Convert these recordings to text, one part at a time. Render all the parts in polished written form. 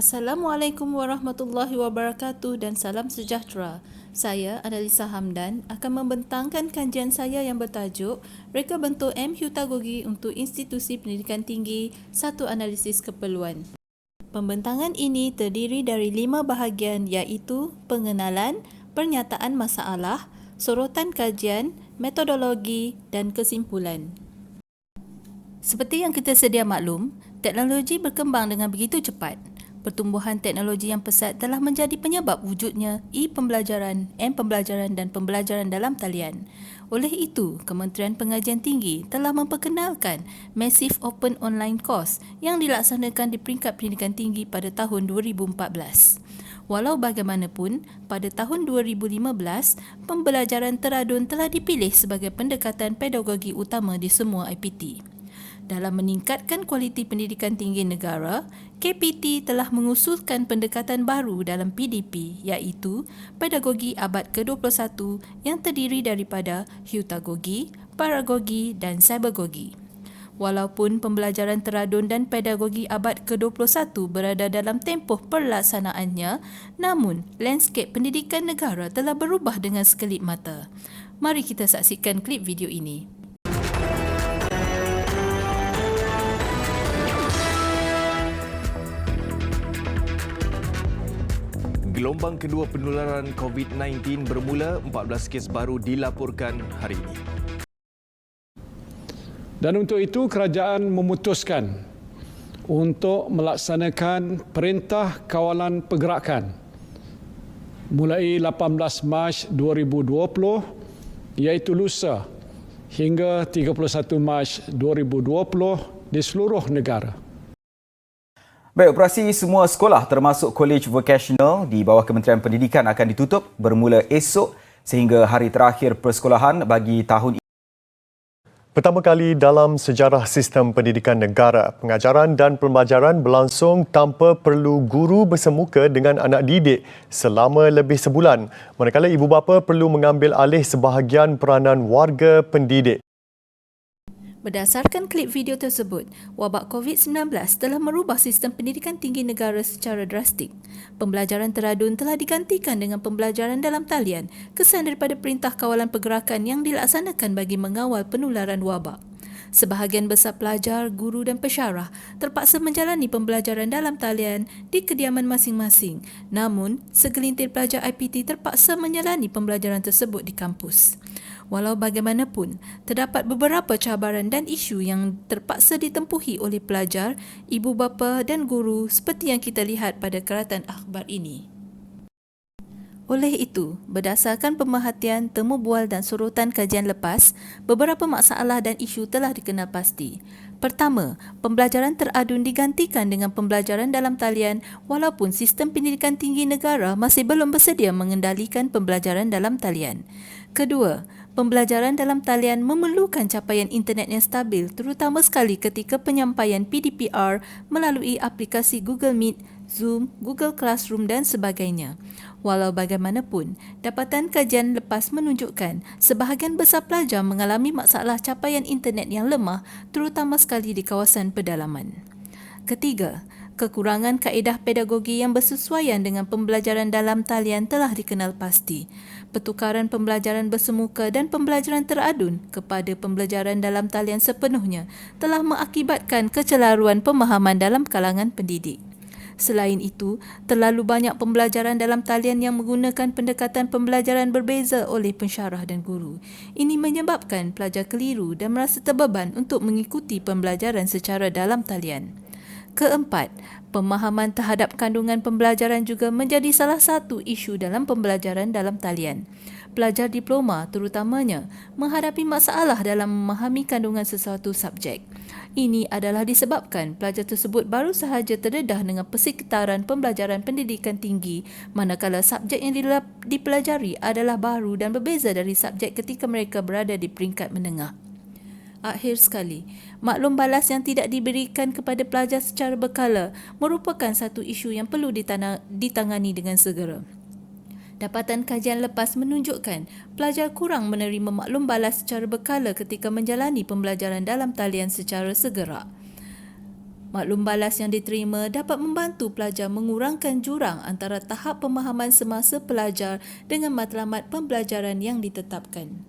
Assalamualaikum warahmatullahi wabarakatuh dan salam sejahtera. Saya Annalisa Hamdan akan membentangkan kajian saya yang bertajuk Reka Bentuk M. Hutagogi untuk Institusi Pendidikan Tinggi, satu analisis keperluan. Pembentangan ini terdiri dari 5 bahagian iaitu pengenalan, pernyataan masalah, sorotan kajian, metodologi dan kesimpulan. Seperti yang kita sedia maklum, teknologi berkembang dengan begitu cepat. Pertumbuhan teknologi yang pesat telah menjadi penyebab wujudnya e-pembelajaran, M-pembelajaran dan pembelajaran dalam talian. Oleh itu, Kementerian Pengajian Tinggi telah memperkenalkan Massive Open Online Course yang dilaksanakan di peringkat pendidikan tinggi pada tahun 2014. Walau bagaimanapun, pada tahun 2015, pembelajaran teradun telah dipilih sebagai pendekatan pedagogi utama di semua IPT. Dalam meningkatkan kualiti pendidikan tinggi negara, KPT telah mengusulkan pendekatan baru dalam PDP iaitu Pedagogi Abad ke-21 yang terdiri daripada Hutagogi, Paragogi dan Cybergogi. Walaupun pembelajaran teradun dan pedagogi abad ke-21 berada dalam tempoh pelaksanaannya, namun landscape pendidikan negara telah berubah dengan sekelip mata. Mari kita saksikan klip video ini. Gelombang kedua penularan COVID-19 bermula, 14 kes baru dilaporkan hari ini. Dan untuk itu kerajaan memutuskan untuk melaksanakan Perintah Kawalan Pergerakan mulai 18 Mac 2020 iaitu lusa hingga 31 Mac 2020 di seluruh negara. Baik, operasi semua sekolah termasuk kolej vocational di bawah Kementerian Pendidikan akan ditutup bermula esok sehingga hari terakhir persekolahan bagi tahun ini. Pertama kali dalam sejarah sistem pendidikan negara, pengajaran dan pembelajaran berlangsung tanpa perlu guru bersemuka dengan anak didik selama lebih sebulan, manakala ibu bapa perlu mengambil alih sebahagian peranan warga pendidik. Berdasarkan klip video tersebut, wabak COVID-19 telah merubah sistem pendidikan tinggi negara secara drastik. Pembelajaran teradun telah digantikan dengan pembelajaran dalam talian, kesan daripada Perintah Kawalan Pergerakan yang dilaksanakan bagi mengawal penularan wabak. Sebahagian besar pelajar, guru dan pesyarah terpaksa menjalani pembelajaran dalam talian di kediaman masing-masing. Namun, segelintir pelajar IPT terpaksa menjalani pembelajaran tersebut di kampus. Walau bagaimanapun, terdapat beberapa cabaran dan isu yang terpaksa ditempuhi oleh pelajar, ibu bapa dan guru seperti yang kita lihat pada keratan akhbar ini. Oleh itu, berdasarkan pemerhatian, temu bual dan sorotan kajian lepas, beberapa masalah dan isu telah dikenal pasti. Pertama, pembelajaran teradun digantikan dengan pembelajaran dalam talian walaupun sistem pendidikan tinggi negara masih belum bersedia mengendalikan pembelajaran dalam talian. Kedua, pembelajaran dalam talian memerlukan capaian internet yang stabil terutama sekali ketika penyampaian PDPR melalui aplikasi Google Meet, Zoom, Google Classroom dan sebagainya. Walau bagaimanapun, dapatan kajian lepas menunjukkan sebahagian besar pelajar mengalami masalah capaian internet yang lemah terutama sekali di kawasan pedalaman. Ketiga, kekurangan kaedah pedagogi yang bersesuaian dengan pembelajaran dalam talian telah dikenal pasti. Pertukaran pembelajaran bersemuka dan pembelajaran teradun kepada pembelajaran dalam talian sepenuhnya telah mengakibatkan kecelaruan pemahaman dalam kalangan pendidik. Selain itu, terlalu banyak pembelajaran dalam talian yang menggunakan pendekatan pembelajaran berbeza oleh pensyarah dan guru. Ini menyebabkan pelajar keliru dan merasa terbeban untuk mengikuti pembelajaran secara dalam talian. Keempat, pemahaman terhadap kandungan pembelajaran juga menjadi salah satu isu dalam pembelajaran dalam talian. Pelajar diploma terutamanya menghadapi masalah dalam memahami kandungan sesuatu subjek. Ini adalah disebabkan pelajar tersebut baru sahaja terdedah dengan persekitaran pembelajaran pendidikan tinggi manakala subjek yang dipelajari adalah baru dan berbeza dari subjek ketika mereka berada di peringkat menengah. Akhir sekali, maklum balas yang tidak diberikan kepada pelajar secara berkala merupakan satu isu yang perlu ditangani dengan segera. Dapatan kajian lepas menunjukkan pelajar kurang menerima maklum balas secara berkala ketika menjalani pembelajaran dalam talian secara segera. Maklum balas yang diterima dapat membantu pelajar mengurangkan jurang antara tahap pemahaman semasa pelajar dengan matlamat pembelajaran yang ditetapkan.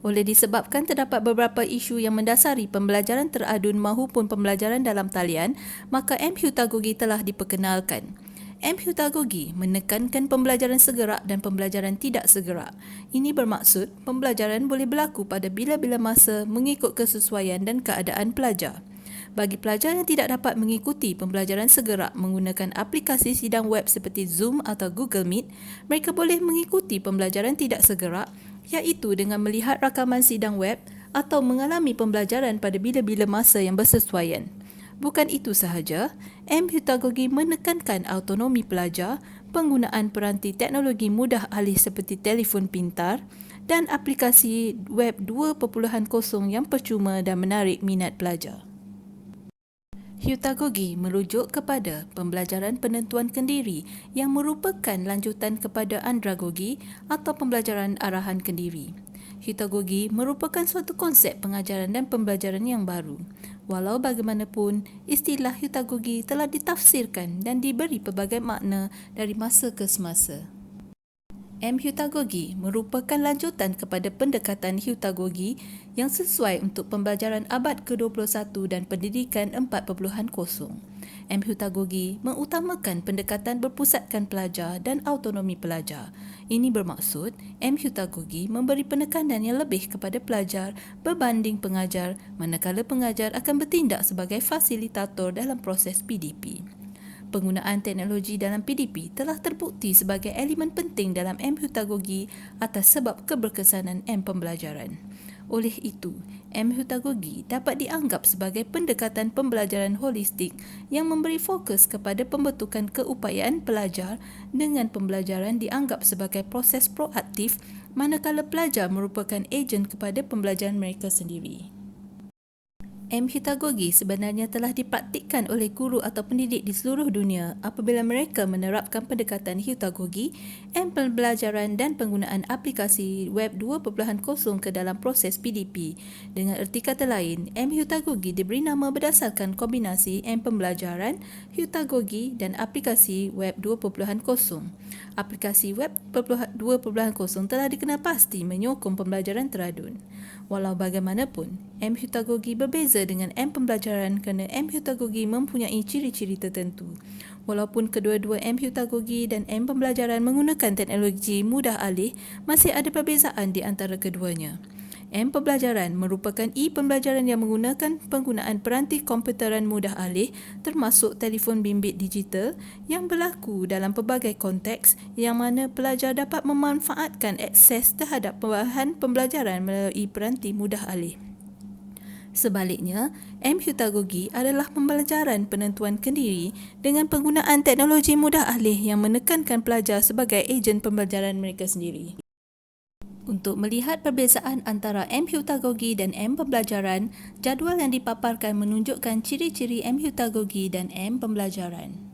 Oleh disebabkan terdapat beberapa isu yang mendasari pembelajaran teradun mahupun pembelajaran dalam talian, maka M-Hutagogi telah diperkenalkan. M-Hutagogi menekankan pembelajaran segerak dan pembelajaran tidak segerak. Ini bermaksud pembelajaran boleh berlaku pada bila-bila masa mengikut kesesuaian dan keadaan pelajar. Bagi pelajar yang tidak dapat mengikuti pembelajaran segerak menggunakan aplikasi sidang web seperti Zoom atau Google Meet, mereka boleh mengikuti pembelajaran tidak segerak iaitu dengan melihat rakaman sidang web atau mengalami pembelajaran pada bila-bila masa yang bersesuaian. Bukan itu sahaja, M-Hutagogi menekankan autonomi pelajar, penggunaan peranti teknologi mudah alih seperti telefon pintar dan aplikasi web 2.0 yang percuma dan menarik minat pelajar. Hutagogi merujuk kepada pembelajaran penentuan kendiri yang merupakan lanjutan kepada andragogi atau pembelajaran arahan kendiri. Hutagogi merupakan suatu konsep pengajaran dan pembelajaran yang baru. Walau bagaimanapun, istilah hutagogi telah ditafsirkan dan diberi pelbagai makna dari masa ke semasa. M-Hutagogi merupakan lanjutan kepada pendekatan hutagogi yang sesuai untuk pembelajaran abad ke-21 dan pendidikan 4.0. M-Hutagogi mengutamakan pendekatan berpusatkan pelajar dan autonomi pelajar. Ini bermaksud M-Hutagogi memberi penekanan yang lebih kepada pelajar berbanding pengajar, manakala pengajar akan bertindak sebagai fasilitator dalam proses PDP. Penggunaan teknologi dalam PDP telah terbukti sebagai elemen penting dalam M-Hutagogi atas sebab keberkesanan M-Pembelajaran. Oleh itu, M-Hutagogi dapat dianggap sebagai pendekatan pembelajaran holistik yang memberi fokus kepada pembentukan keupayaan pelajar dengan pembelajaran dianggap sebagai proses proaktif manakala pelajar merupakan ejen kepada pembelajaran mereka sendiri. M-Hutagogi sebenarnya telah dipraktikkan oleh guru atau pendidik di seluruh dunia apabila mereka menerapkan pendekatan hutagogi, M-Pembelajaran dan penggunaan aplikasi web 2.0 ke dalam proses PDP. Dengan erti kata lain, M-Hutagogi diberi nama berdasarkan kombinasi M-Pembelajaran, hutagogi dan aplikasi web 2.0. Aplikasi web 2.0 telah dikenal pasti menyokong pembelajaran teradun. Walau bagaimanapun, M-Hutagogi berbeza dengan M-Pembelajaran kerana M-Hutagogi mempunyai ciri-ciri tertentu. Walaupun kedua-dua M-Hutagogi dan M-Pembelajaran menggunakan teknologi mudah alih, masih ada perbezaan di antara keduanya. M-Pembelajaran merupakan e-pembelajaran yang menggunakan penggunaan peranti komputeran mudah alih termasuk telefon bimbit digital yang berlaku dalam pelbagai konteks yang mana pelajar dapat memanfaatkan akses terhadap bahan pembelajaran melalui peranti mudah alih. Sebaliknya, M-Hutagogi adalah pembelajaran penentuan kendiri dengan penggunaan teknologi mudah alih yang menekankan pelajar sebagai ejen pembelajaran mereka sendiri. Untuk melihat perbezaan antara M-Hutagogi dan M-Pembelajaran, jadual yang dipaparkan menunjukkan ciri-ciri M-Hutagogi dan M-Pembelajaran.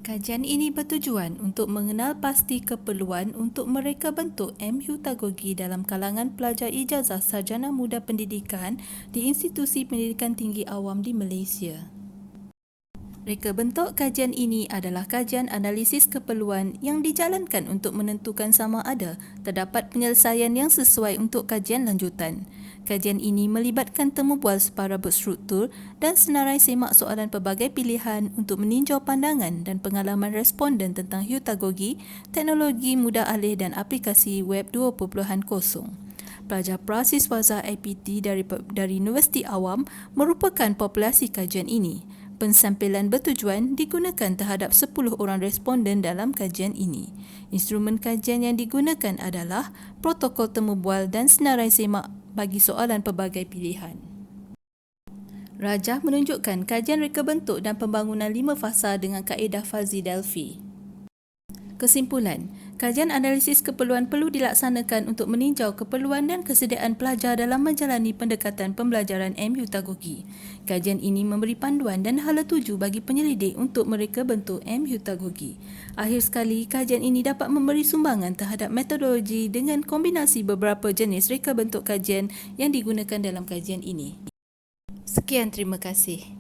Kajian ini bertujuan untuk mengenal pasti keperluan untuk mereka bentuk M-Hutagogi dalam kalangan pelajar ijazah sarjana muda pendidikan di institusi pendidikan tinggi awam di Malaysia. Reka bentuk kajian ini adalah kajian analisis keperluan yang dijalankan untuk menentukan sama ada terdapat penyelesaian yang sesuai untuk kajian lanjutan. Kajian ini melibatkan temu bual separa berstruktur dan senarai semak soalan pelbagai pilihan untuk meninjau pandangan dan pengalaman responden tentang hutagogi, teknologi mudah alih dan aplikasi web 2.0. Pelajar prasiswaza IPT dari Universiti Awam merupakan populasi kajian ini. Pensampilan bertujuan digunakan terhadap 10 orang responden dalam kajian ini. Instrumen kajian yang digunakan adalah protokol temu bual dan senarai semak bagi soalan pelbagai pilihan. Rajah menunjukkan kajian reka bentuk dan pembangunan 5 fasa dengan kaedah Fuzzy Delphi. Kesimpulan, kajian analisis keperluan perlu dilaksanakan untuk meninjau keperluan dan kesediaan pelajar dalam menjalani pendekatan pembelajaran M-Hutagogi. Kajian ini memberi panduan dan hala tuju bagi penyelidik untuk mereka bentuk M-Hutagogi. Akhir sekali, kajian ini dapat memberi sumbangan terhadap metodologi dengan kombinasi beberapa jenis reka bentuk kajian yang digunakan dalam kajian ini. Sekian, terima kasih.